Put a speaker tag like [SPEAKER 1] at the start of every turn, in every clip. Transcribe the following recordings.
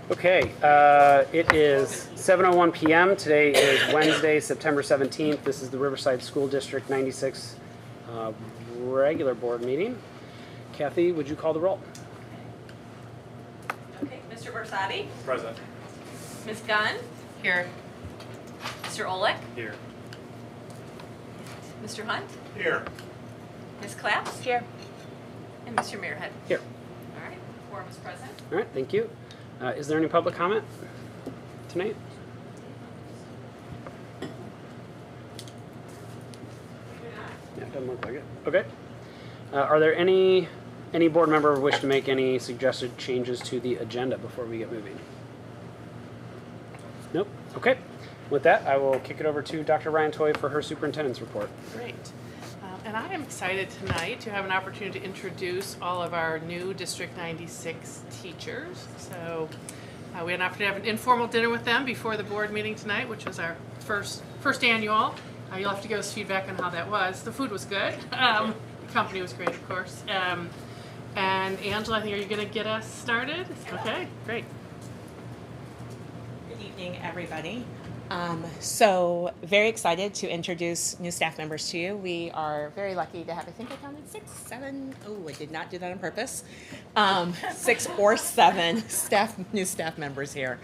[SPEAKER 1] Okay, it is 7:01 p.m. Today is Wednesday, September 17th. This is the Riverside School District 96 regular board meeting. Kathy, would you call the roll?
[SPEAKER 2] Okay, Mr. Versace?
[SPEAKER 3] Present.
[SPEAKER 2] Ms. Gunn?
[SPEAKER 4] Here.
[SPEAKER 2] Mr. Olick?
[SPEAKER 3] Here.
[SPEAKER 2] Mr. Hunt?
[SPEAKER 3] Here.
[SPEAKER 2] Ms. Claps?
[SPEAKER 4] Here.
[SPEAKER 2] And Mr. Muirhead?
[SPEAKER 1] Here.
[SPEAKER 2] All right, quorum is present.
[SPEAKER 1] All right, thank you. Is there any public comment tonight? Yeah, it doesn't look like it. Okay. Are there any board member who wish to make any suggested changes to the agenda before we get moving? Nope. Okay. With that, I will kick it over to Dr. Ryan Toy for her superintendent's report.
[SPEAKER 4] Great. And I am excited tonight to have an opportunity to introduce all of our new District 96 teachers. So we had an opportunity to have an informal dinner with them before the board meeting tonight, which was our first annual. You'll have to give us feedback on how that was. The food was good. The company was great, of course. And Angela, I think, are you going to get us started? Okay, great.
[SPEAKER 5] Good evening, everybody. So very excited to introduce new staff members to you. We are very lucky to have, I think I counted 6, 7, oh, I did not do that on purpose, 6 or 7 new staff members here.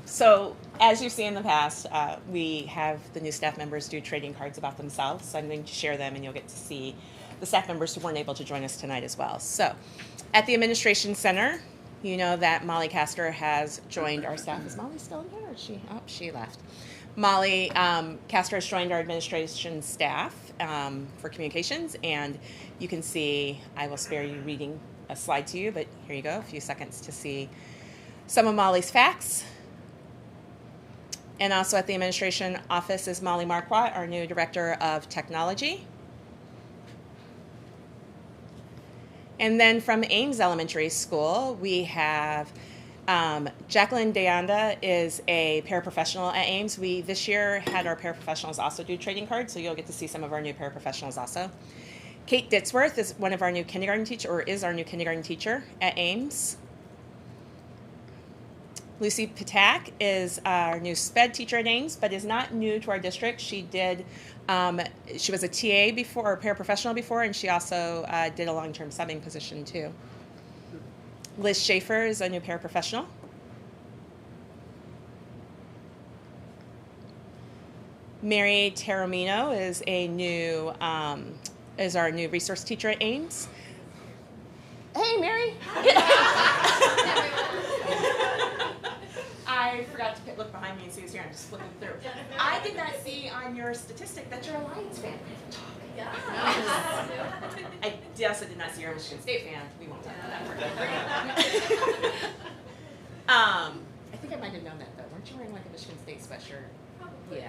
[SPEAKER 5] So as you've seen in the past, we have the new staff members do trading cards about themselves. So I'm going to share them and you'll get to see the staff members who weren't able to join us tonight as well. So at the Administration Center, you know that Molly Castor has joined our staff. Is Molly still in here? Or is she? Oh, she left. Molly Castor has joined our administration staff for communications, and you can see, I will spare you reading a slide to you, but here you go, a few seconds to see some of Molly's facts. And also at the administration office is Molly Marquardt, our new director of technology. And then from Ames Elementary School, we have Jacqueline Deanda is a paraprofessional at Ames. We this year had our paraprofessionals also do trading cards, so you'll get to see some of our new paraprofessionals also. Kate Ditzworth is one of our new kindergarten teacher, or is our new kindergarten teacher at Ames. Lucy Patak is our new SPED teacher at Ames, but is not new to our district. She did. She was a TA before, or paraprofessional before, and she also did a long-term subbing position too. Liz Schaefer is a new paraprofessional. Mary Teromino is is our new resource teacher at Ames. Hey, Mary. I forgot to look behind me and see who's here. I'm just flipping through. I did not see on your statistic that you're a Lions fan.
[SPEAKER 2] Yeah.
[SPEAKER 5] I also did not see you're a Michigan State fan. We won't talk about that. I think I might have known that though. Weren't you wearing like a Michigan State sweatshirt?
[SPEAKER 2] Probably.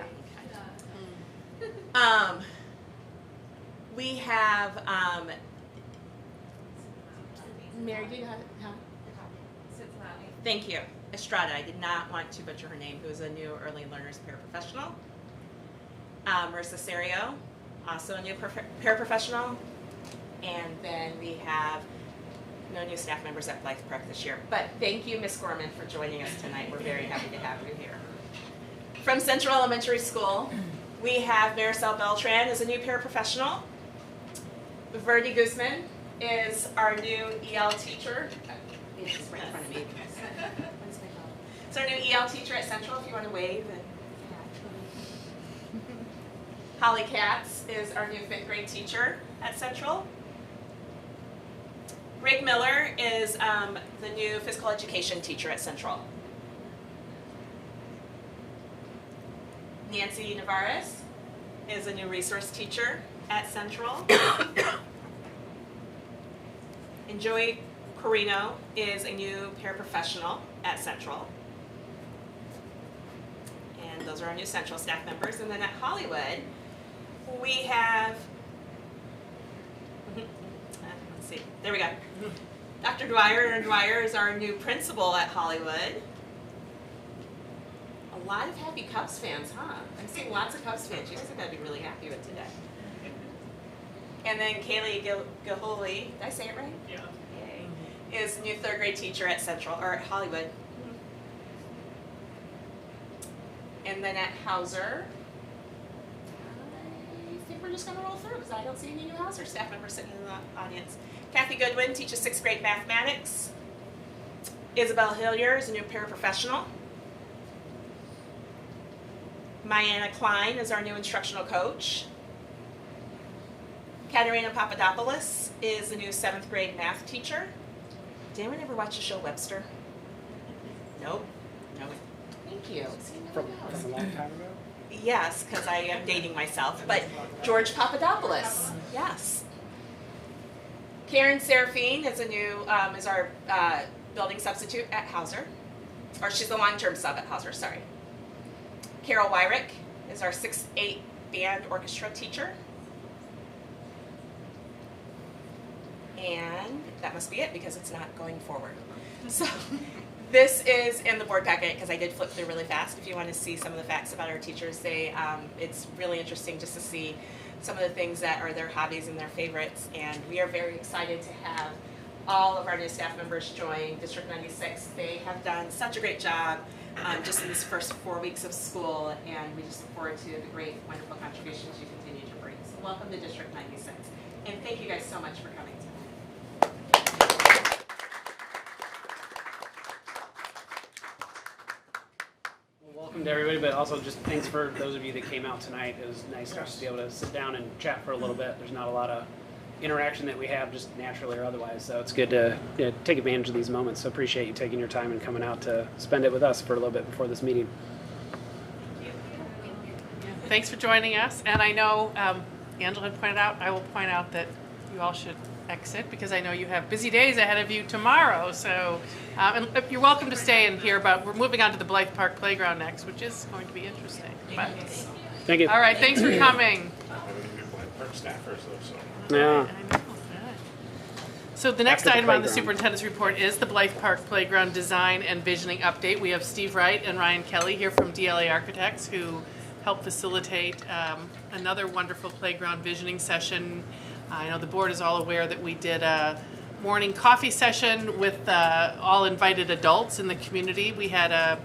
[SPEAKER 5] Yeah. We have Mary. Do you have? Thank you. Estrada, I did not want to butcher her name, who is a new early learners paraprofessional. Marissa Serio, also a new paraprofessional. And then we have no new staff members at Blythe Park this year. But thank you, Ms. Gorman, for joining us tonight. We're very happy to have you here. From Central Elementary School, we have Maricel Beltran as a new paraprofessional. Verdi Guzman is our new EL teacher. It's right in front of me. It's our new EL teacher at Central, if you want to wave. Holly Katz is our new 5th grade teacher at Central. Rick Miller is the new physical education teacher at Central. Nancy Navarez is a new resource teacher at Central. And Joey Corino is a new paraprofessional at Central. And those are our new Central staff members. And then at Hollywood, we have, let's see, there we go. Dr. Dwyer, and Dwyer is our new principal at Hollywood. A lot of happy Cubs fans, huh? I'm seeing lots of Cubs fans. You guys are going to be really happy with today. And then Kaylee Gahuli, did I say it right?
[SPEAKER 3] Yeah.
[SPEAKER 5] Yay. Is new 3rd grade teacher at Central, or at Hollywood. And then at Hauser, I think we're just going to roll through because I don't see any new Hauser staff members sitting in the audience. Kathy Goodwin teaches 6th grade mathematics. Isabel Hillier is a new paraprofessional. Mayanna Klein is our new instructional coach. Katerina Papadopoulos is the new 7th grade math teacher. Did anyone ever watch the show Webster? Nope. No. Thank you.
[SPEAKER 1] From a long time ago?
[SPEAKER 5] Yes, because I am dating myself. But George Papadopoulos, yes. Karen Serafine is is our building substitute at Hauser, or she's the long-term sub at Hauser. Sorry. Carol Wyrick is our 6/8 band orchestra teacher. And that must be it because it's not going forward. So this is in the board packet because I did flip through really fast. If you want to see some of the facts about our teachers, it's really interesting just to see some of the things that are their hobbies and their favorites. And we are very excited to have all of our new staff members join District 96. They have done such a great job just in this first 4 weeks of school, and we just look forward to the great, wonderful contributions you continue to bring. So welcome to District 96. And thank you guys so much for coming tonight.
[SPEAKER 1] Welcome to everybody, but also just thanks for those of you that came out tonight. It was nice just to be able to sit down and chat for a little bit. There's not a lot of interaction that we have just naturally or otherwise, so it's good to take advantage of these moments. So appreciate you taking your time and coming out to spend it with us for a little bit before this meeting.
[SPEAKER 4] Thanks for joining us. And I know Angela had pointed out, I will point out that you all should exit because I know you have busy days ahead of you tomorrow. So and you're welcome to stay and hear about, we're moving on to the Blythe Park Playground next, which is going to be interesting. But,
[SPEAKER 1] Thank you.
[SPEAKER 4] all right, thanks for coming.
[SPEAKER 3] Park staffers though, so.
[SPEAKER 1] Yeah.
[SPEAKER 4] So the next
[SPEAKER 1] After the
[SPEAKER 4] item on the
[SPEAKER 1] playground.
[SPEAKER 4] superintendent's report is the Blythe Park Playground Design and Visioning Update. We have Steve Wright and Ryan Kelly here from DLA Architects who helped facilitate another wonderful playground visioning session. I know the board is all aware that we did a morning coffee session with all invited adults in the community. We had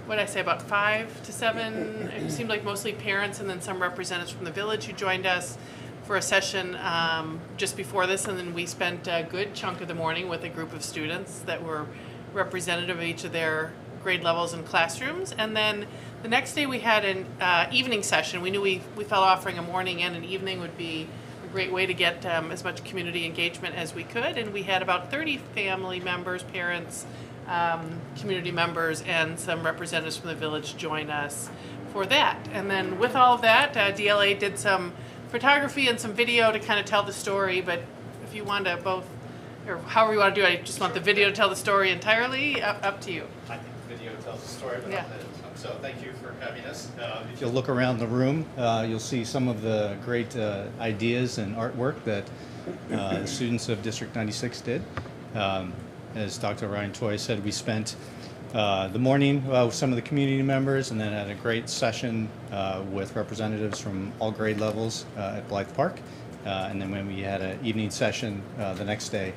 [SPEAKER 4] what did I say, about 5 to 7, it seemed like mostly parents and then some representatives from the village who joined us for a session just before this, and then we spent a good chunk of the morning with a group of students that were representative of each of their grade levels and classrooms. And then the next day we had an evening session. We knew we felt offering a morning and an evening would be a great way to get as much community engagement as we could, and we had about 30 family members, parents, community members, and some representatives from the village join us for that. And then with all of that, DLA did some photography and some video to kind of tell the story, but if you want to both, or however you want to do it, I just want the video to tell the story entirely, up to you.
[SPEAKER 3] I think the video tells the story, but
[SPEAKER 4] Yeah.
[SPEAKER 3] so thank you for having us. If you'll look around the room, you'll see some of the great ideas and artwork that the students of District 96 did. As Dr. Ryan Toy said, we spent the morning with some of the community members and then had a great session with representatives from all grade levels at Blythe Park. And then when we had an evening session the next day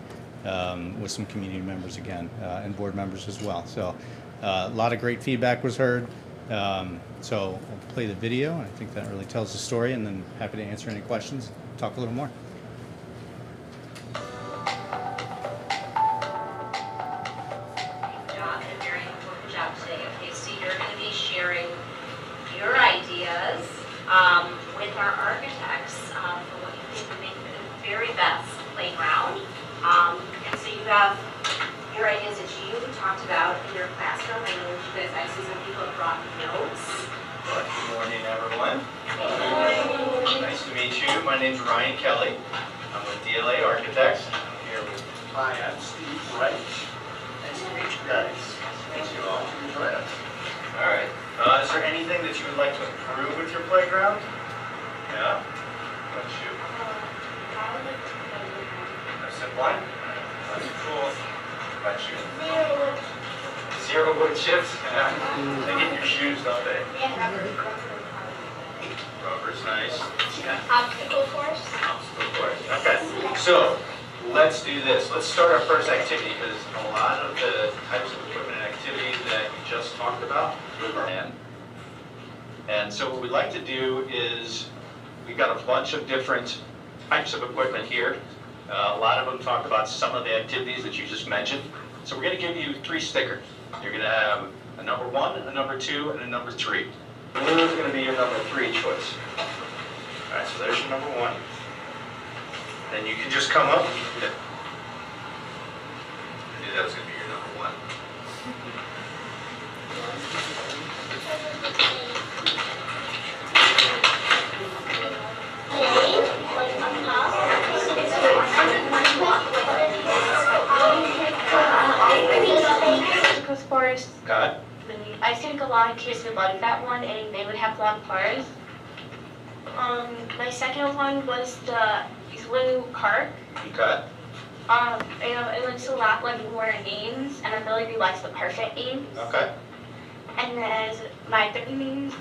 [SPEAKER 3] with some community members again and board members as well. So a lot of great feedback was heard. So I'll play the video, and I think that really tells the story, and then happy to answer any questions, talk a little more.
[SPEAKER 6] Your ideas with our architects for what you think would make the very best playground. And so you have your ideas that you talked about in your classroom. I know you guys, I see some people have brought notes.
[SPEAKER 7] Good morning, everyone. Nice to meet you. My name's Ryan Kelly. I'm with DLA Architects. I'm here with.
[SPEAKER 8] Hi, I'm Steve Wright. Nice to meet you guys.
[SPEAKER 7] Thank you all.
[SPEAKER 8] Join us.
[SPEAKER 7] All right. Is there anything that you would like to improve with your playground? Yeah? What you? A zip line? That's cool. What you? Zero wood chips? Yeah. They get in your shoes, don't they? Rubber's nice.
[SPEAKER 6] Obstacle course.
[SPEAKER 7] Obstacle course. Okay. So let's do this. Let's start our first activity because a lot of the types of equipment and activities that you just talked about are in. And so what we'd like to do is, we've got a bunch of different types of equipment here. A lot of them talk about some of the activities that you just mentioned. So we're going to give you 3 stickers. You're going to have a number 1, a number 2, and a number 3. Blue is going to be your number 3 choice. All right, so there's your number 1. Then you can just come up. I knew that was going to be your number 1.
[SPEAKER 6] Sports.
[SPEAKER 7] Got it?
[SPEAKER 6] I think a lot of kids would like that one, and they would have long cars. My second one was the Blue Park.
[SPEAKER 7] Okay.
[SPEAKER 6] It looks a lot like more names, and I really do like the perfect names.
[SPEAKER 7] Okay.
[SPEAKER 6] And then my third name,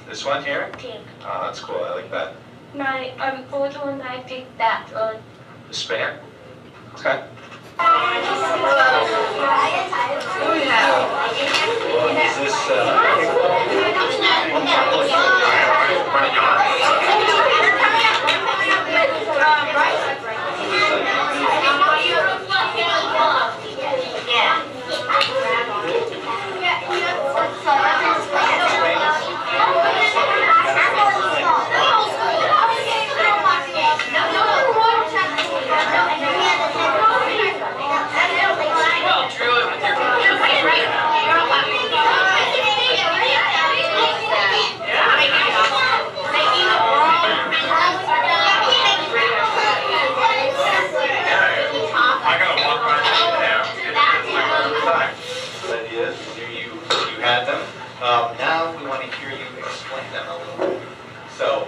[SPEAKER 7] This one here?
[SPEAKER 6] pink.
[SPEAKER 7] Oh, that's cool. I like that.
[SPEAKER 6] My fourth one, I picked that one.
[SPEAKER 7] The span? Okay. Is this, now we want to hear you explain them a little bit. So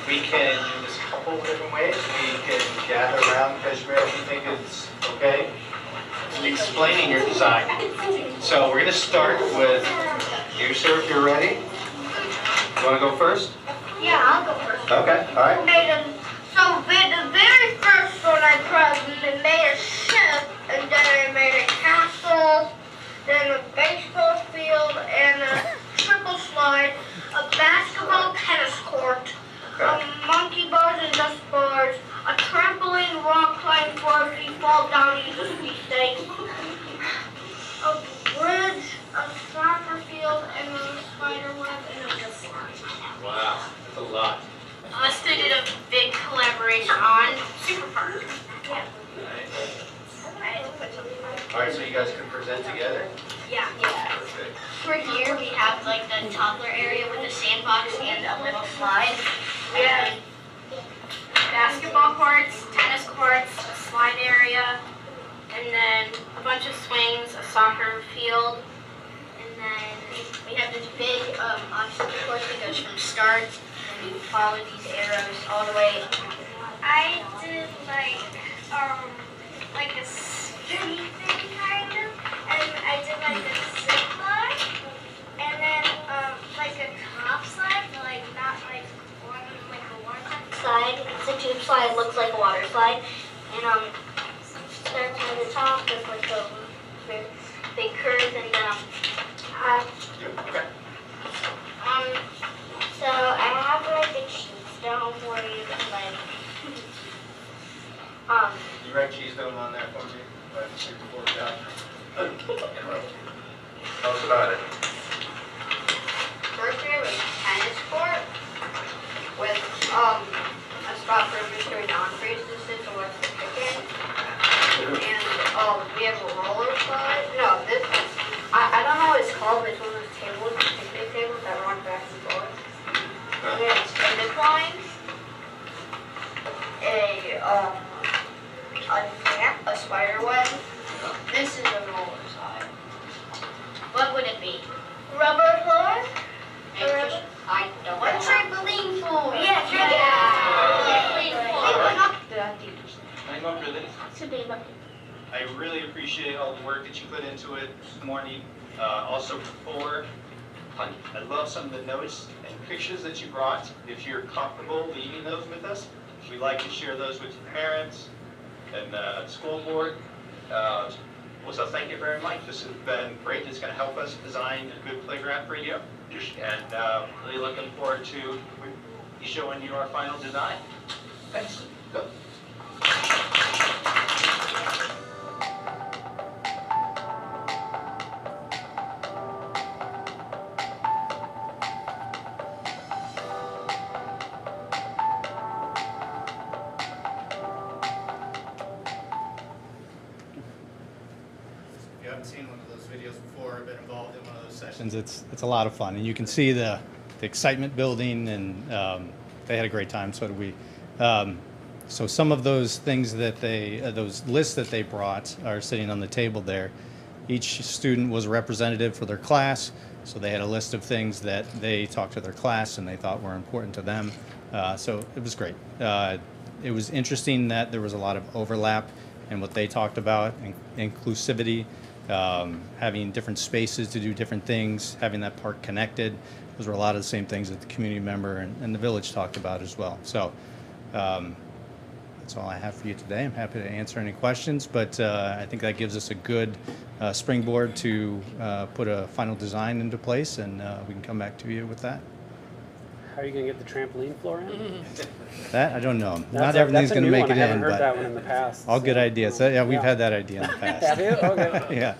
[SPEAKER 7] we can do this a couple of different ways. We can gather around Kashmir if you think it's okay. Explaining your design. So we're going to start with you, sir, if you're ready. You want to go first?
[SPEAKER 9] Yeah, I'll go first.
[SPEAKER 7] Okay, all right.
[SPEAKER 9] The very first one I probably made a ship, and then I made a castle, then a baseball field, and a triple slide, a basketball tennis court, monkey bars and dust bars, a trampoline rock climb for if you fall down you just be safe, a bridge, a soccer field, and a spider web, and a zip line.
[SPEAKER 7] Wow, that's a lot.
[SPEAKER 9] Us two did a big collaboration on Super Park. Yeah.
[SPEAKER 7] All right, so you guys can present together?
[SPEAKER 9] Yeah.
[SPEAKER 7] Perfect.
[SPEAKER 9] For here, we have like the toddler area with a sandbox and a little slide. We have basketball courts, tennis courts, a slide area, and then a bunch of swings, a soccer field, and then we have this big obstacle course that goes from start, and you follow these arrows all the way. I did like a spinny thing kind of, and I did like a zip line, and then like a top slide, but like not like a water slide. It's a tube slide, looks like a water slide, and starts at the top with like a big curve, and
[SPEAKER 7] Okay.
[SPEAKER 9] so I have like the cheese down for you, like
[SPEAKER 7] You write cheese dome on there for me? Tell us about it.
[SPEAKER 9] first here was tennis court with a spot for Mr. Non-freeze to sit to watch the cricket. And we have a roller slide. No, this is, I don't know what it's called, but it's one of those tables, picnic tables that run back and forth. And then it's zip line, a spider web. This is a roller slide. What would it be? Rubber floor? I don't know. What trampoline floor? Yeah, trampoline.
[SPEAKER 7] I really appreciate all the work that you put into it this morning. Also before, I love some of the notes and pictures that you brought. If you're comfortable leaving those with us, we'd like to share those with your parents and the school board. So thank you very much. This has been great. It's going to help us design a good playground for you. And really looking forward to you showing you our final design. Thanks. Go.
[SPEAKER 3] If you haven't seen one of those videos before or been involved in one of those sessions, it's a lot of fun, and you can see the excitement building, and they had a great time. So did we. So some of those things that those lists that they brought are sitting on the table there. Each student was a representative for their class, so they had a list of things that they talked to their class and they thought were important to them. So it was great. It was interesting that there was a lot of overlap in what they talked about, inclusivity, having different spaces to do different things, having that park connected. Those were a lot of the same things that the community member and the village talked about as well. So that's all I have for you today. I'm happy to answer any questions, but I think that gives us a good springboard to put a final design into place, and we can come back to you with that.
[SPEAKER 1] How are you going to get the trampoline floor in?
[SPEAKER 3] That I don't know.
[SPEAKER 1] That's
[SPEAKER 3] Not everything's
[SPEAKER 1] that's a
[SPEAKER 3] going to
[SPEAKER 1] new
[SPEAKER 3] make
[SPEAKER 1] one.
[SPEAKER 3] it
[SPEAKER 1] I haven't
[SPEAKER 3] in,
[SPEAKER 1] heard
[SPEAKER 3] but
[SPEAKER 1] that one in the past.
[SPEAKER 3] all
[SPEAKER 1] so,
[SPEAKER 3] good ideas. Yeah, we've had that idea in the past.
[SPEAKER 1] Have you? Okay.
[SPEAKER 3] Yeah.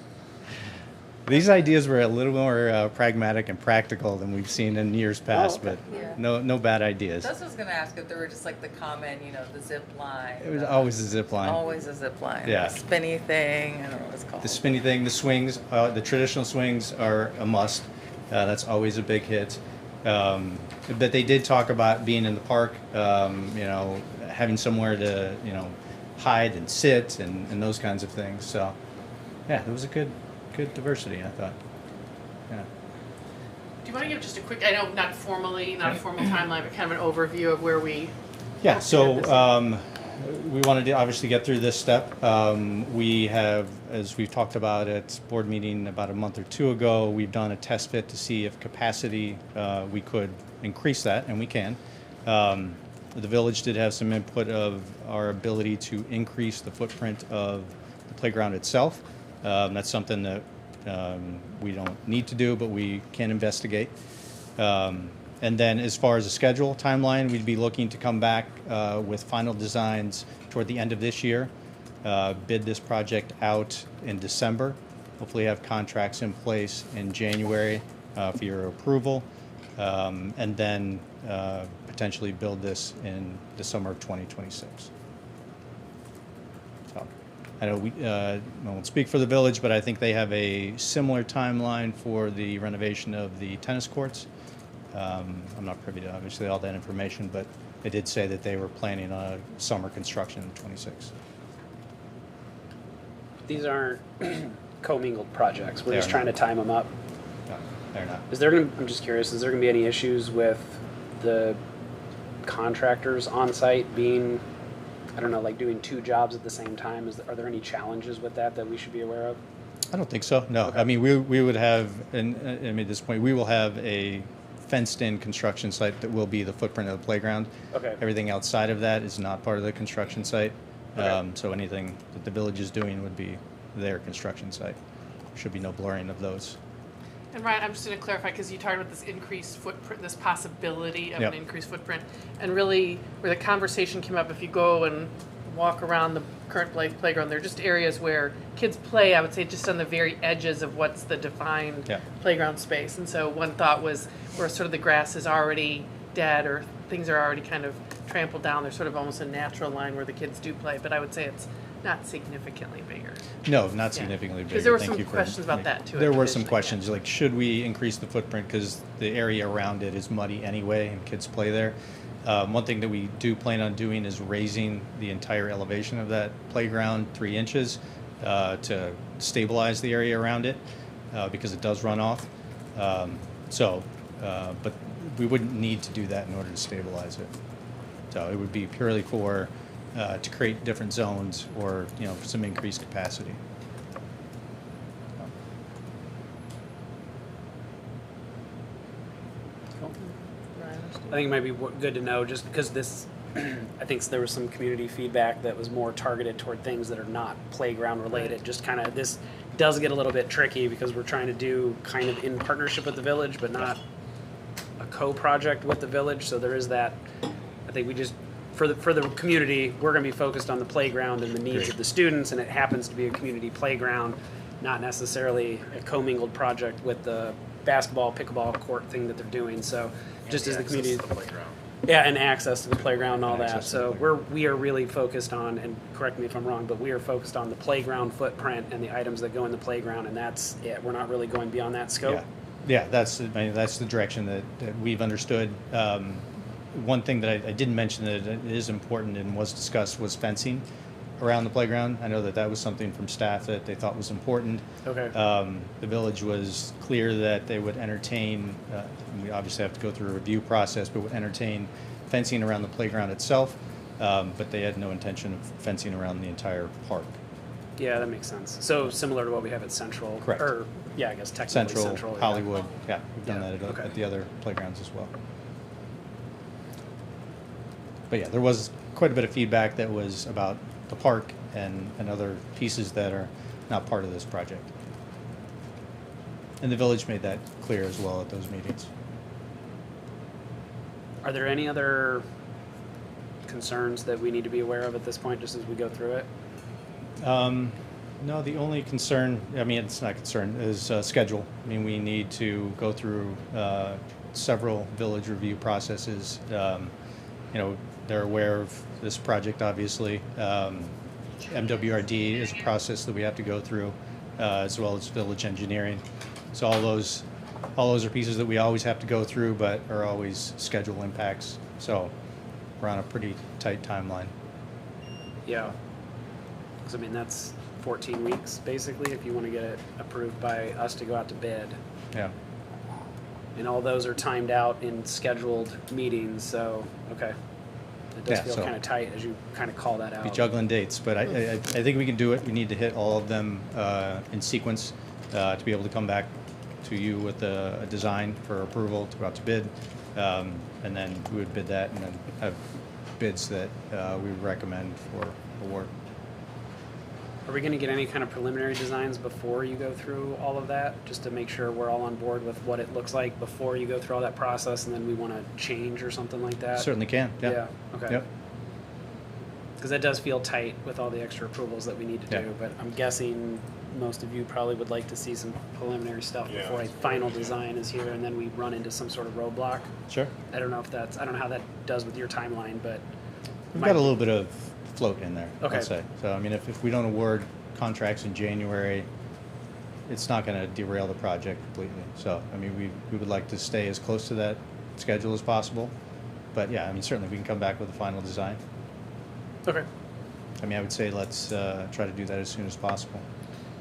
[SPEAKER 3] These ideas were a little more pragmatic and practical than we've seen in years past,
[SPEAKER 1] okay.
[SPEAKER 3] but no bad ideas.
[SPEAKER 10] That's what I was going to ask, if there were just like the common, the zip line.
[SPEAKER 3] It was always a zip line.
[SPEAKER 10] Always a zip line.
[SPEAKER 3] Yeah.
[SPEAKER 10] The spinny thing, I don't know what it's called.
[SPEAKER 3] The spinny thing, the swings, the traditional swings are a must. That's always a big hit. But they did talk about being in the park, having somewhere to, hide and sit and those kinds of things. So, yeah, there was a good diversity, I thought. Yeah.
[SPEAKER 4] Do you want to give just a quick, I know not a formal timeline, but kind of an overview of where we...
[SPEAKER 3] Yeah, so we wanted to obviously get through this step. We have, as we've talked about at board meeting about a month or two ago, we've done a test fit to see if capacity, we could increase that, and we can. The village did have some input of our ability to increase the footprint of the playground itself. That's something that we don't need to do, but we can investigate. And then as far as the schedule timeline, we'd be looking to come back with final designs toward the end of this year, bid this project out in December, hopefully have contracts in place in January for your approval, and then potentially build this in the summer of 2026. So I know I won't speak for the village, but I think they have a similar timeline for the renovation of the tennis courts. I'm not privy to obviously all that information, but they did say that they were planning on a summer construction in 26.
[SPEAKER 1] These aren't commingled projects. We're
[SPEAKER 3] They
[SPEAKER 1] just
[SPEAKER 3] are
[SPEAKER 1] trying
[SPEAKER 3] not.
[SPEAKER 1] to time them up.
[SPEAKER 3] No, they're not.
[SPEAKER 1] I'm just curious, is there going to be any issues with the contractors on site being, I don't know, like doing two jobs at the same time? Are there any challenges with that we should be aware of?
[SPEAKER 3] I don't think so. No.
[SPEAKER 1] Okay.
[SPEAKER 3] I mean, we would have, and I mean, at this point, we will have a fenced-in construction site that will be the footprint of the playground.
[SPEAKER 1] Okay.
[SPEAKER 3] Everything outside of that is not part of the construction site.
[SPEAKER 1] Okay.
[SPEAKER 3] So anything that the village is doing would be their construction site. There should be no blurring of those.
[SPEAKER 4] And Ryan, I'm just going to clarify, because you talked about this increased footprint, this possibility of
[SPEAKER 3] Yep.
[SPEAKER 4] an increased footprint, and really where the conversation came up, if you go and walk around the current playground, there are just areas where kids play, I would say just on the very edges of what's the defined
[SPEAKER 3] Yeah.
[SPEAKER 4] playground space. And so one thought was where sort of the grass is already dead or things are already kind of trampled down, there's sort of almost a natural line where the kids do play, but I would say it's not significantly bigger.
[SPEAKER 3] No, not significantly bigger.
[SPEAKER 4] Because there were
[SPEAKER 3] Thank
[SPEAKER 4] some
[SPEAKER 3] you for
[SPEAKER 4] questions about
[SPEAKER 3] making-
[SPEAKER 4] that too.
[SPEAKER 3] There
[SPEAKER 4] at
[SPEAKER 3] were some
[SPEAKER 4] commissioning, yeah.
[SPEAKER 3] questions, like should we increase the footprint because the area around it is muddy anyway and kids play there. One thing that we do plan on doing is raising the entire elevation of that playground 3 inches to stabilize the area around it because it does run off. But we wouldn't need to do that in order to stabilize it. So it would be purely for to create different zones or for some increased capacity.
[SPEAKER 1] I think it might be good to know, just because this, I think there was some community feedback that was more targeted toward things that are not playground related. Just kind of, this does get a little bit tricky because we're trying to do kind of in partnership with the village, but not co-project with the village, so there is that. I think we just, for the community, we're going to be focused on the playground and the needs
[SPEAKER 3] Great.
[SPEAKER 1] of the students, and it happens to be a community playground, not necessarily a commingled project with the basketball, pickleball court thing that they're doing. So just as the community, yeah, and access to the playground and all
[SPEAKER 3] And
[SPEAKER 1] that.
[SPEAKER 3] access to the
[SPEAKER 1] So
[SPEAKER 3] playground.
[SPEAKER 1] we are really focused on, and correct me if I'm wrong, but we are focused on the playground footprint and the items that go in the playground, and that's it. We're not really going beyond that scope.
[SPEAKER 3] Yeah, that's the direction that we've understood. One thing that I didn't mention that is important and was discussed was fencing around the playground. I know that was something from staff that they thought was important.
[SPEAKER 1] Okay.
[SPEAKER 3] The village was clear that they would entertain, and we obviously have to go through a review process, but would entertain fencing around the playground itself, but they had no intention of fencing around the entire park.
[SPEAKER 1] Yeah, that makes sense. So similar to what we have at Central.
[SPEAKER 3] Correct.
[SPEAKER 1] Or, yeah, I guess technically
[SPEAKER 3] Central,
[SPEAKER 1] yeah.
[SPEAKER 3] Hollywood, yeah, we've done
[SPEAKER 1] Yeah,
[SPEAKER 3] that
[SPEAKER 1] okay.
[SPEAKER 3] at the other playgrounds as well. But yeah, there was quite a bit of feedback that was about the park and other pieces that are not part of this project. And the village made that clear as well at those meetings.
[SPEAKER 1] Are there any other concerns that we need to be aware of at this point, just as we go through it?
[SPEAKER 3] No, the only concern, I mean, it's not a concern, is schedule. I mean, we need to go through several village review processes. They're aware of this project, obviously. MWRD is a process that we have to go through, as well as village engineering. So all those are pieces that we always have to go through, but are always schedule impacts. So we're on a pretty tight timeline.
[SPEAKER 1] Yeah. Because, I mean, that's 14 weeks, basically, if you want to get it approved by us to go out to bid.
[SPEAKER 3] Yeah.
[SPEAKER 1] And all those are timed out in scheduled meetings, so, okay. It does
[SPEAKER 3] Yeah,
[SPEAKER 1] feel
[SPEAKER 3] so-
[SPEAKER 1] kind of tight as you kind of call that out.
[SPEAKER 3] Be juggling dates, but I think we can do it. We need to hit all of them in sequence to be able to come back to you with a design for approval to go out to bid, and then we would bid that and then have bids that we would recommend for award.
[SPEAKER 1] Are we going to get any kind of preliminary designs before you go through all of that, just to make sure we're all on board with what it looks like before you go through all that process, and then we want to change or something like that?
[SPEAKER 3] Certainly can. Yeah.
[SPEAKER 1] Okay.
[SPEAKER 3] Yep.
[SPEAKER 1] Because that does feel tight with all the extra approvals that we need to
[SPEAKER 3] Yeah.
[SPEAKER 1] do, but I'm guessing most of you probably would like to see some preliminary stuff before a final design is here, and then we run into some sort of roadblock.
[SPEAKER 3] Sure.
[SPEAKER 1] I don't know how that does with your timeline, but
[SPEAKER 3] We've got a little bit of float in there,
[SPEAKER 1] Okay.
[SPEAKER 3] I'd say. So, I mean, if we don't award contracts in January, it's not going to derail the project completely. So, I mean, we would like to stay as close to that schedule as possible. But yeah, I mean, certainly we can come back with a final design.
[SPEAKER 1] Okay.
[SPEAKER 3] I mean, I would say let's try to do that as soon as possible.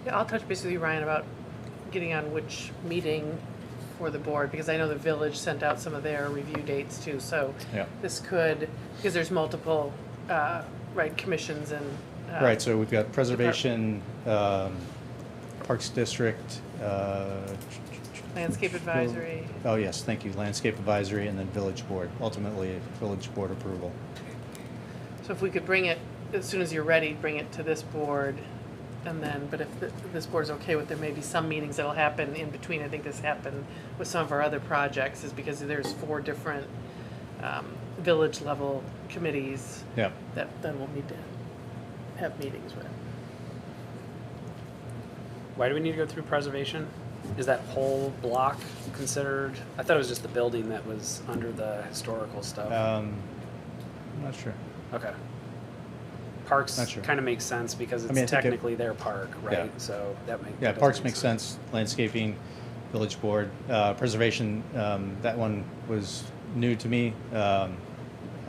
[SPEAKER 4] Yeah, I'll touch base with you, Ryan, about getting on which meeting for the board, because I know the village sent out some of their review dates too, so
[SPEAKER 3] Yeah.
[SPEAKER 4] this could, because there's multiple, commissions and.
[SPEAKER 3] Right, so we've got Preservation, Parks District,
[SPEAKER 4] Landscape Advisory.
[SPEAKER 3] Oh, yes, thank you, Landscape Advisory, and then Village Board, ultimately Village Board approval.
[SPEAKER 4] So if we could bring it, as soon as you're ready, bring it to this board, and then, but if this board's okay with, there may be some meetings that'll happen in between. I think this happened with some of our other projects, is because there's 4 different village level committees
[SPEAKER 3] Yeah.
[SPEAKER 4] that we'll need to have meetings with.
[SPEAKER 1] Why do we need to go through preservation? Is that whole block considered? I thought it was just the building that was under the historical stuff.
[SPEAKER 3] I'm not sure.
[SPEAKER 1] Okay. Parks
[SPEAKER 3] Not sure.
[SPEAKER 1] kind of makes sense because it's
[SPEAKER 3] I mean, I think
[SPEAKER 1] technically their park, right?
[SPEAKER 3] Yeah.
[SPEAKER 1] So that makes
[SPEAKER 3] Yeah, parks make sense, landscaping, Village Board, Preservation, that one was new to me. I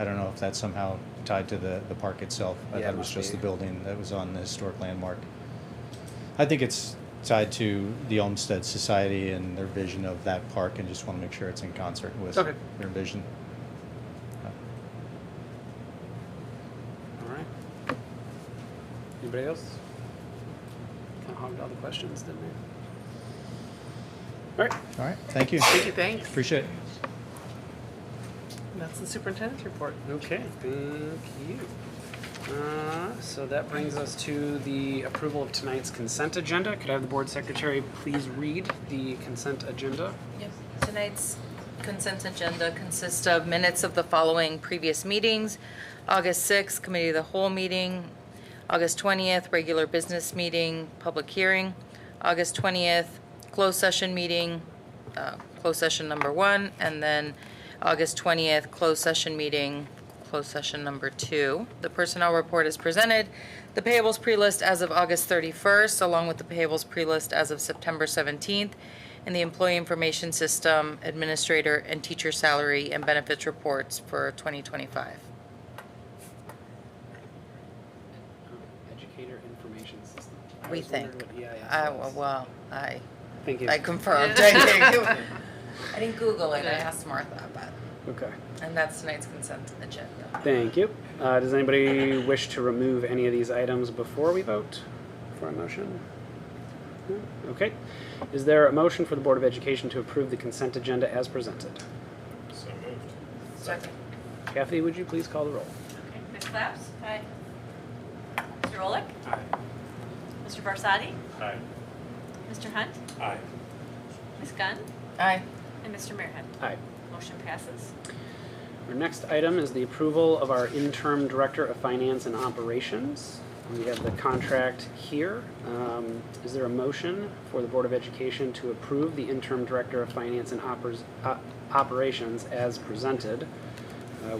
[SPEAKER 3] don't know if that's somehow tied to the park itself. I
[SPEAKER 1] Yeah,
[SPEAKER 3] thought
[SPEAKER 1] it
[SPEAKER 3] it was
[SPEAKER 1] must
[SPEAKER 3] just
[SPEAKER 1] be.
[SPEAKER 3] the building that was on the historic landmark. I think it's tied to the Olmsted Society and their vision of that park, and just want to make sure it's in concert with
[SPEAKER 1] Okay.
[SPEAKER 3] their vision.
[SPEAKER 1] All right. Anybody else? Kind of hogged all the questions, didn't they? All right.
[SPEAKER 3] All right, thank you.
[SPEAKER 4] Thank you, thanks.
[SPEAKER 3] Appreciate it.
[SPEAKER 4] And that's the superintendent's report.
[SPEAKER 1] Okay, thank you. So that brings us to the approval of tonight's consent agenda. Could I have the board secretary please read the consent agenda?
[SPEAKER 10] Yep. Tonight's consent agenda consists of minutes of the following previous meetings. August 6th, Committee of the Whole meeting. August 20th, regular business meeting, public hearing. August 20th, closed session meeting, closed session number 1, and then August 20th, closed session meeting, closed session number 2. The personnel report is presented. The payables pre-list as of August 31st, along with the payables pre-list as of September 17th, and the employee information system, administrator, and teacher salary and benefits reports for 2025.
[SPEAKER 1] Educator information system. I
[SPEAKER 10] We
[SPEAKER 1] always wondered
[SPEAKER 10] think.
[SPEAKER 1] what EIS was.
[SPEAKER 10] Well, I
[SPEAKER 1] Thank you.
[SPEAKER 10] confirmed. I didn't Google it. I asked Martha, but
[SPEAKER 1] Okay.
[SPEAKER 10] and that's tonight's consent agenda.
[SPEAKER 1] Thank you. Does anybody wish to remove any of these items before we vote for a motion? No? Okay. Is there a motion for the Board of Education to approve the consent agenda as presented?
[SPEAKER 8] So moved.
[SPEAKER 10] Second.
[SPEAKER 1] Kathy, would you please call the roll?
[SPEAKER 2] Okay, Ms. Claps? Aye. Mr. Olick?
[SPEAKER 8] Aye.
[SPEAKER 2] Mr. Barsadi?
[SPEAKER 8] Aye.
[SPEAKER 2] Mr. Hunt?
[SPEAKER 8] Aye.
[SPEAKER 2] Ms. Gunn?
[SPEAKER 10] Aye.
[SPEAKER 2] And Mr. Muirhead?
[SPEAKER 1] Aye.
[SPEAKER 2] Motion passes.
[SPEAKER 1] Our next item is the approval of our interim director of finance and operations. We have the contract here. Is there a motion for the Board of Education to approve the interim director of finance and operations as presented,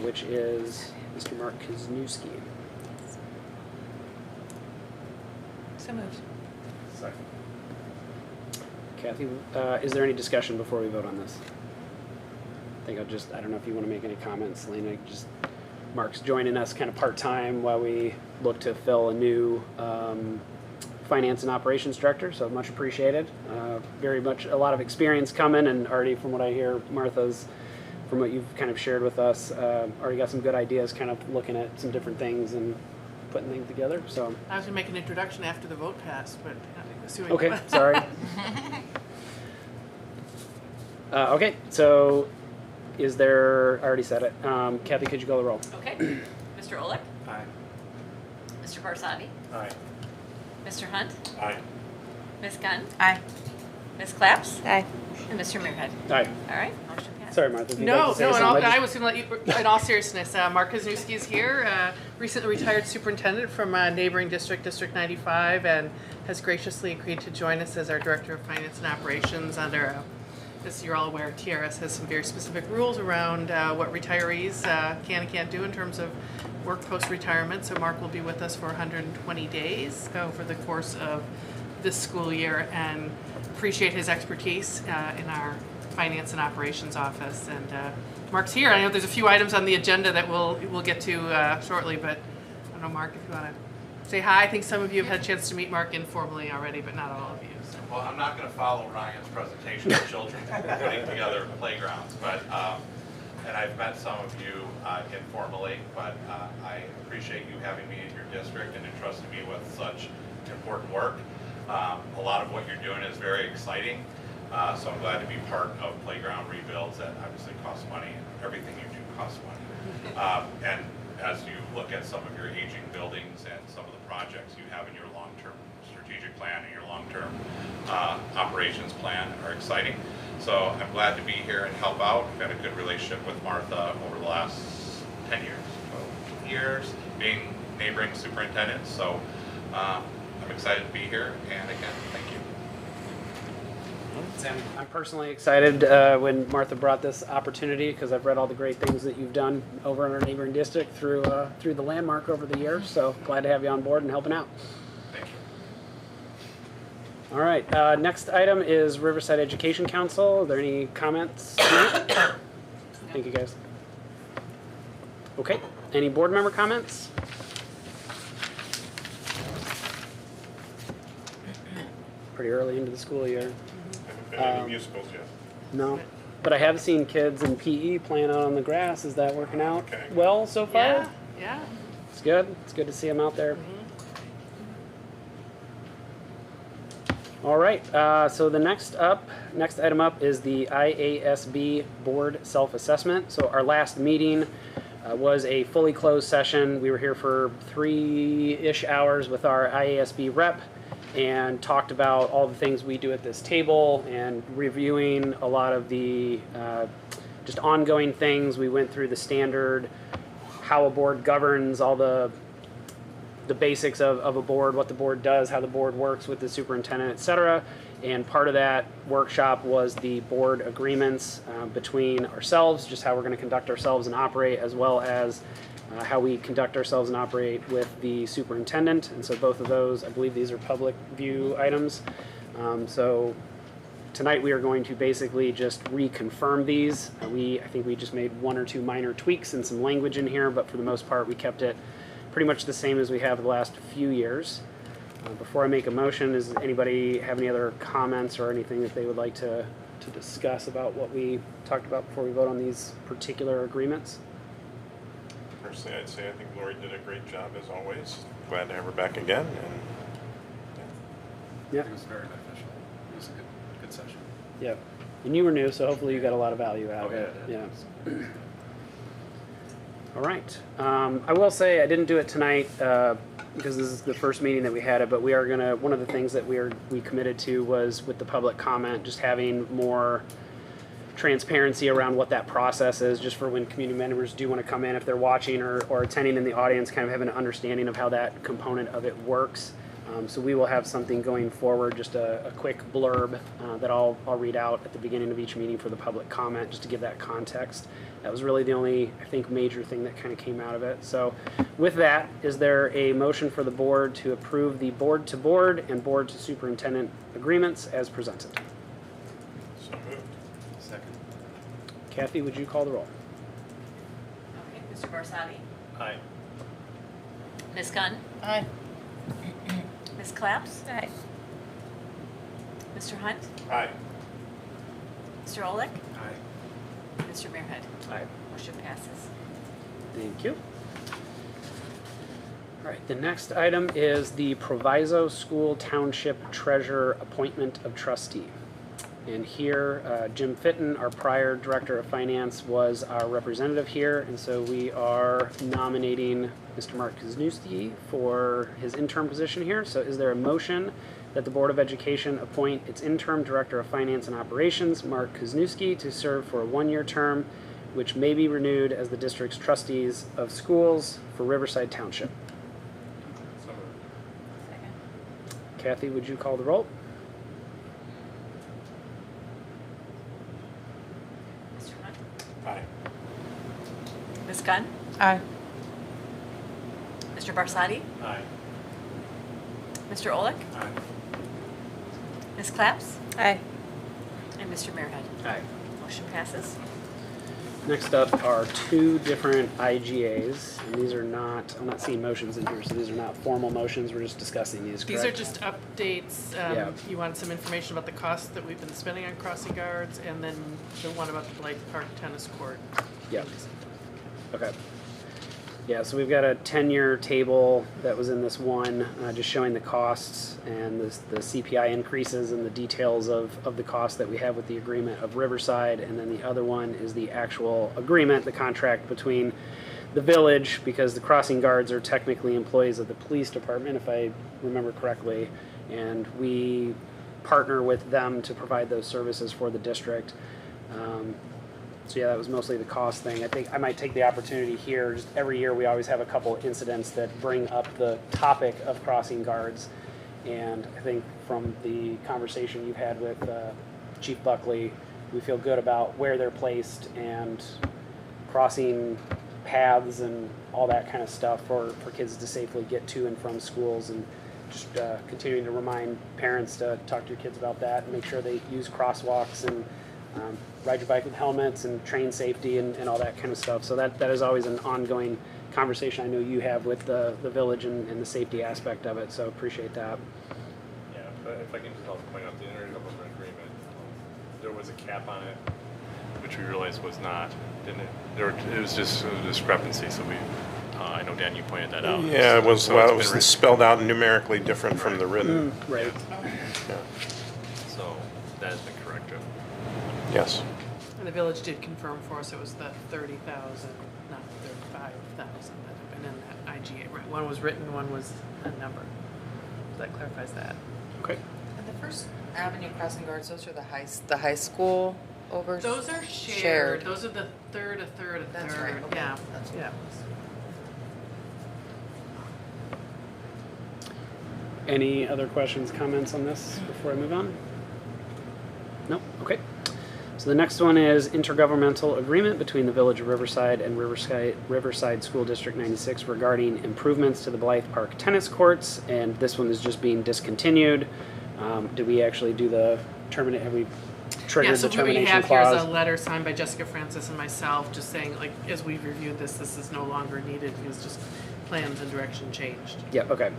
[SPEAKER 1] which is Mr. Mark Kuzniewski?
[SPEAKER 10] So moved.
[SPEAKER 8] Second.
[SPEAKER 1] Kathy, is there any discussion before we vote on this? I don't know if you want to make any comments, Lena. Mark's joining us kind of part-time while we look to fill a new finance and operations director, so much appreciated. Very much a lot of experience coming, and already from what I hear, Martha's, from what you've kind of shared with us, already got some good ideas, kind of looking at some different things and putting things together, so.
[SPEAKER 4] I was gonna make an introduction after the vote passed, but assuming.
[SPEAKER 1] Okay, sorry. Okay, so is there, I already said it. Kathy, could you call the roll?
[SPEAKER 2] Okay. Mr. Olick?
[SPEAKER 8] Aye.
[SPEAKER 2] Mr. Barsadi?
[SPEAKER 8] Aye.
[SPEAKER 2] Mr. Hunt?
[SPEAKER 8] Aye.
[SPEAKER 2] Ms. Gunn?
[SPEAKER 10] Aye.
[SPEAKER 2] Ms. Claps?
[SPEAKER 5] Aye.
[SPEAKER 2] And Mr. Muirhead?
[SPEAKER 1] Aye.
[SPEAKER 2] All right, motion passes.
[SPEAKER 1] Sorry, Martha. if you'd
[SPEAKER 4] No,
[SPEAKER 1] like to say
[SPEAKER 4] no,
[SPEAKER 1] something,
[SPEAKER 4] I was going to let you, in all seriousness, Mark Kuzniewski is here, recently retired superintendent from neighboring district, District 95, and has graciously agreed to join us as our Director of Finance and Operations under, as you're all aware, TRS has some very specific rules around what retirees can and can't do in terms of work post-retirement. So Mark will be with us for 120 days over the course of this school year, and appreciate his expertise in our finance and operations office. And Mark's here. I know there's a few items on the agenda that we'll get to shortly, but I don't know, Mark, if you want to say hi. I think some of you have had a chance to meet Mark informally already, but not all of you. So.
[SPEAKER 11] Well, I'm not going to follow Ryan's presentation of children putting together playgrounds, but and I've met some of you informally, but I appreciate you having me in your district and entrusting me with such important work. A lot of what you're doing is very exciting, so I'm glad to be part of playground rebuilds that obviously cost money, and everything you do costs money. And as you look at some of your aging buildings and some of the projects you have in your long-term strategic plan and your long-term operations plan are exciting. So I'm glad to be here and help out. I've had a good relationship with Martha over the last 10 years, 12 years, being neighboring superintendents. So I'm excited to be here, and again, thank you.
[SPEAKER 1] And I'm personally excited when Martha brought this opportunity, because I've read all the great things that you've done over in our neighboring district through the landmark over the years. So glad to have you on board and helping out.
[SPEAKER 11] Thank you.
[SPEAKER 1] All right, next item is Riverside Education Council. Are there any comments? Thank you, guys. Okay, any board member comments? Pretty early into the school year.
[SPEAKER 8] Any musicals yet?
[SPEAKER 1] No, but I have seen kids in PE playing out on the grass. Is that working out
[SPEAKER 8] Okay.
[SPEAKER 1] well so far?
[SPEAKER 4] Yeah, yeah.
[SPEAKER 1] It's good. It's good to see them out there. All right, so the next item up is the IASB board self-assessment. So our last meeting was a fully closed session. We were here for 3-ish hours with our IASB rep and talked about all the things we do at this table and reviewing a lot of the just ongoing things. We went through the standard, how a board governs, all the basics of a board, what the board does, how the board works with the superintendent, etc. And part of that workshop was the board agreements between ourselves, just how we're going to conduct ourselves and operate, as well as how we conduct ourselves and operate with the superintendent. And so both of those, I believe these are public view items. So tonight we are going to basically just reconfirm these. I think we just made one or two minor tweaks and some language in here, but for the most part we kept it pretty much the same as we have the last few years. Before I make a motion, does anybody have any other comments or anything that they would like to discuss about what we talked about before we vote on these particular agreements?
[SPEAKER 12] Personally, I'd say I think Lori did a great job as always. Glad to have her back again. And
[SPEAKER 1] Yeah.
[SPEAKER 13] It was very beneficial. It was a good session.
[SPEAKER 1] Yeah. And you were new, so hopefully you got a lot of value out of it.
[SPEAKER 13] Yeah.
[SPEAKER 1] All right. I will say I didn't do it tonight because this is the first meeting that we had it, but we are gonna. One of the things that we committed to was with the public comment, just having more transparency around what that process is, just for when community members do want to come in, if they're watching or attending in the audience, kind of have an understanding of how that component of it works. So we will have something going forward, just a quick blurb that I'll read out at the beginning of each meeting for the public comment, just to give that context. That was really the only, I think, major thing that kind of came out of it. So with that, is there a motion for the board to approve the board-to-board and board-to-superintendent agreements as presented?
[SPEAKER 12] so moved.
[SPEAKER 13] Second.
[SPEAKER 1] Kathy, would you call the roll?
[SPEAKER 2] Okay, Mr. Barsadi?
[SPEAKER 12] Aye.
[SPEAKER 2] Ms. Gunn?
[SPEAKER 10] Aye.
[SPEAKER 2] Ms. Claps?
[SPEAKER 10] Aye.
[SPEAKER 2] Mr. Hunt?
[SPEAKER 12] Aye.
[SPEAKER 2] Mr. Olick?
[SPEAKER 13] Aye.
[SPEAKER 2] Mr. Muirhead?
[SPEAKER 1] Aye.
[SPEAKER 2] Motion passes.
[SPEAKER 1] Thank you. All right, the next item is the Proviso School Township Treasurer Appointment of Trustee. And here, Jim Fitton, our prior Director of Finance, was our representative here, and so we are nominating Mr. Mark Kuzniewski for his interim position here. So is there a motion that the Board of Education appoint its interim Director of Finance and Operations, Mark Kuzniewski, to serve for a one-year term, which may be renewed as the district's trustees of schools for Riverside Township?
[SPEAKER 13] So moved.
[SPEAKER 2] Second.
[SPEAKER 1] Kathy, would you call the roll?
[SPEAKER 2] Mr. Hunt?
[SPEAKER 12] Aye.
[SPEAKER 2] Ms. Gunn?
[SPEAKER 10] Aye.
[SPEAKER 2] Mr. Barsadi?
[SPEAKER 12] Aye.
[SPEAKER 2] Mr. Olick?
[SPEAKER 13] Aye.
[SPEAKER 2] Ms. Claps?
[SPEAKER 10] Aye.
[SPEAKER 2] And Mr. Muirhead?
[SPEAKER 1] Aye.
[SPEAKER 2] Motion passes.
[SPEAKER 1] Next up are two different IGAs, and these are not, I'm not seeing motions in here, so these are not formal motions, we're just discussing these,
[SPEAKER 4] These are
[SPEAKER 1] correct?
[SPEAKER 4] just updates.
[SPEAKER 1] Yeah.
[SPEAKER 4] You want some information about the costs that we've been spending on crossing guards, and then the one about the Blythe Park tennis court.
[SPEAKER 1] Yep. Okay. Yeah, so we've got a 10-year table that was in this one, just showing the costs and the CPI increases and the details of the costs that we have with the agreement of Riverside. And then the other one is the actual agreement, the contract between the village, because the crossing guards are technically employees of the police department, if I remember correctly. And we partner with them to provide those services for the district. So yeah, that was mostly the cost thing. I think I might take the opportunity here, just every year we always have a couple incidents that bring up the topic of crossing guards. And I think from the conversation you've had with Chief Buckley, we feel good about where they're placed and crossing paths and all that kind of stuff for kids to safely get to and from schools, and just continuing to remind parents to talk to your kids about that and make sure they use crosswalks and ride your bike with helmets and train safety and all that kind of stuff. So that is always an ongoing conversation I know you have with the village and the safety aspect of it, so appreciate that.
[SPEAKER 14] Yeah, but if I can just also point out the intergovernmental agreement, there was a cap on it, which we realized was not, didn't it? It was just a discrepancy, so we, I know Dan, you pointed that out.
[SPEAKER 12] Yeah, it was,
[SPEAKER 14] So
[SPEAKER 12] well,
[SPEAKER 14] it's
[SPEAKER 12] it
[SPEAKER 14] been
[SPEAKER 12] was spelled out numerically different from the written.
[SPEAKER 1] Right.
[SPEAKER 12] Yeah.
[SPEAKER 14] So that has been corrected.
[SPEAKER 12] Yes.
[SPEAKER 4] And the village did confirm for us it was the 30,000, not 35,000 that have been in that IGA. Right, one was written, one was a number. So that clarifies that.
[SPEAKER 1] Okay.
[SPEAKER 10] And the First Avenue crossing guards, those are the high school over?
[SPEAKER 4] Those are shared. Those are the third, a third, a third.
[SPEAKER 10] That's right, okay.
[SPEAKER 4] Yeah,
[SPEAKER 10] That's
[SPEAKER 4] yeah.
[SPEAKER 1] Any other questions, comments on this before I move on? No? Okay. So the next one is intergovernmental agreement between the Village of Riverside and Riverside School District 96 regarding improvements to the Blythe Park tennis courts, and this one is just being discontinued. Did we actually do the terminate? Have we triggered the termination
[SPEAKER 4] what we have
[SPEAKER 1] clause?
[SPEAKER 4] here is a letter signed by Jessica Francis and myself, just saying, like, as we've reviewed this, this is no longer needed because just plans and direction changed.
[SPEAKER 1] Yeah, okay.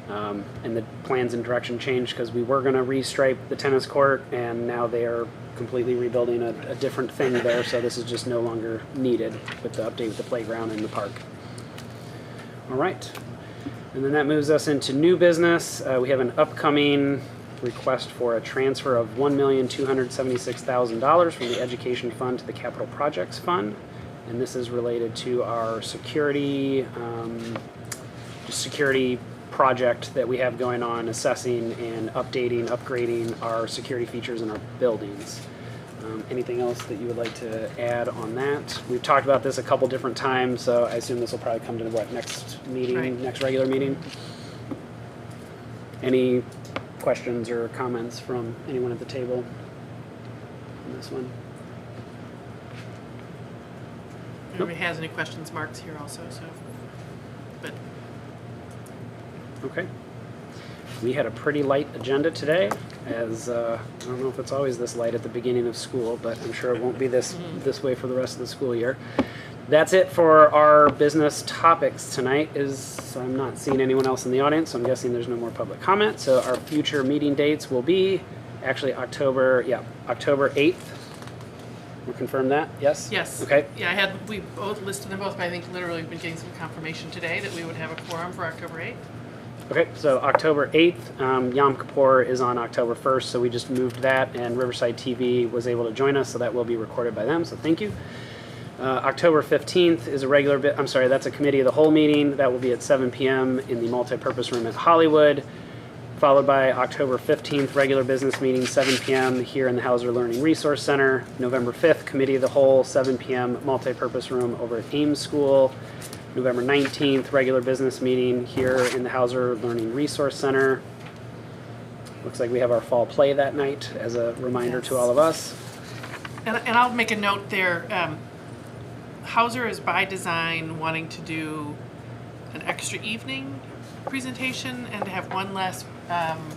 [SPEAKER 1] And the plans and direction changed because we were going to restripe the tennis court, and now they are completely rebuilding a different thing there, so this is just no longer needed with the update with the playground and the park. All right. And then that moves us into new business. We have an upcoming request for a transfer of $1,276,000 from the Education Fund to the Capital Projects Fund. And this is related to our security project that we have going on, assessing and upgrading our security features in our buildings. Anything else that you would like to add on that? We've talked about this a couple different times, so I assume this will probably come to what, next meeting,
[SPEAKER 4] Right.
[SPEAKER 1] next regular meeting? Any questions or comments from anyone at the table on this one?
[SPEAKER 4] If anybody has any questions, Mark's here also, so, but.
[SPEAKER 1] Okay. We had a pretty light agenda today, as I don't know if it's always this light at the beginning of school, but I'm sure it won't be this way for the rest of the school year. That's it for our business topics tonight. I'm not seeing anyone else in the audience, so I'm guessing there's no more public comment. So our future meeting dates will be actually October 8th. We'll confirm that, yes?
[SPEAKER 4] Yes.
[SPEAKER 1] Okay.
[SPEAKER 4] Yeah, we both listed them both, but I think literally we've been getting some confirmation today that we would have a quorum for October 8th.
[SPEAKER 1] Okay, so October 8th, Yom Kippur is on October 1st, so we just moved that, and Riverside TV was able to join us, so that will be recorded by them, so thank you. October 15th is that's a committee of the whole meeting. That will be at 7 p.m. in the multipurpose room at Hollywood, followed by October 15th, regular business meeting, 7 p.m. here in the Hauser Learning Resource Center. November 5th, committee of the whole, 7 p.m. multipurpose room over at Ames School. November 19th, regular business meeting here in the Hauser Learning Resource Center. Looks like we have our fall play that night as a reminder to all of us.
[SPEAKER 4] And I'll make a note there. Hauser is by design wanting to do an extra evening presentation and to have one less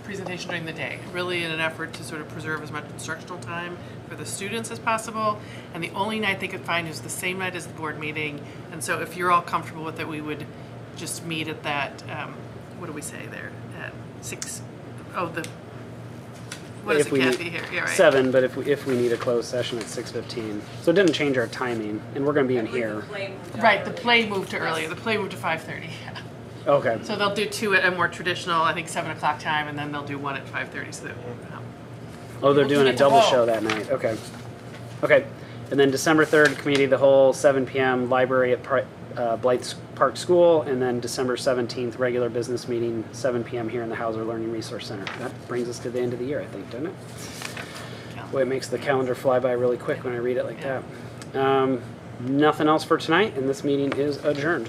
[SPEAKER 4] presentation during the day, really in an effort to sort of preserve as much instructional time for the students as possible. And the only night they could find is the same night as the board meeting. And so if you're all comfortable with it, we would just meet at that, what do we say there, at 6, what is it, Kathy, here? Yeah, right.
[SPEAKER 1] 7, but if we need a closed session at 6:15. So it didn't change our timing, and we're going to be in here.
[SPEAKER 4] Right, the play moved to earlier. The play moved to 5:30.
[SPEAKER 1] Okay.
[SPEAKER 4] So they'll do 2 at a more traditional, I think 7 o'clock time, and then they'll do 1 at 5:30. So that,
[SPEAKER 1] they're doing a
[SPEAKER 4] get to
[SPEAKER 1] double
[SPEAKER 4] go.
[SPEAKER 1] show that night. Okay. Okay. And then December 3rd, committee of the whole, 7 p.m. library at Blythe Park School, and then December 17th, regular business meeting, 7 p.m. here in the Hauser Learning Resource Center. That brings us to the end of the year, I think, doesn't it? Boy, it makes the calendar fly by really quick when I read it like that. Nothing else for tonight, and this meeting is adjourned.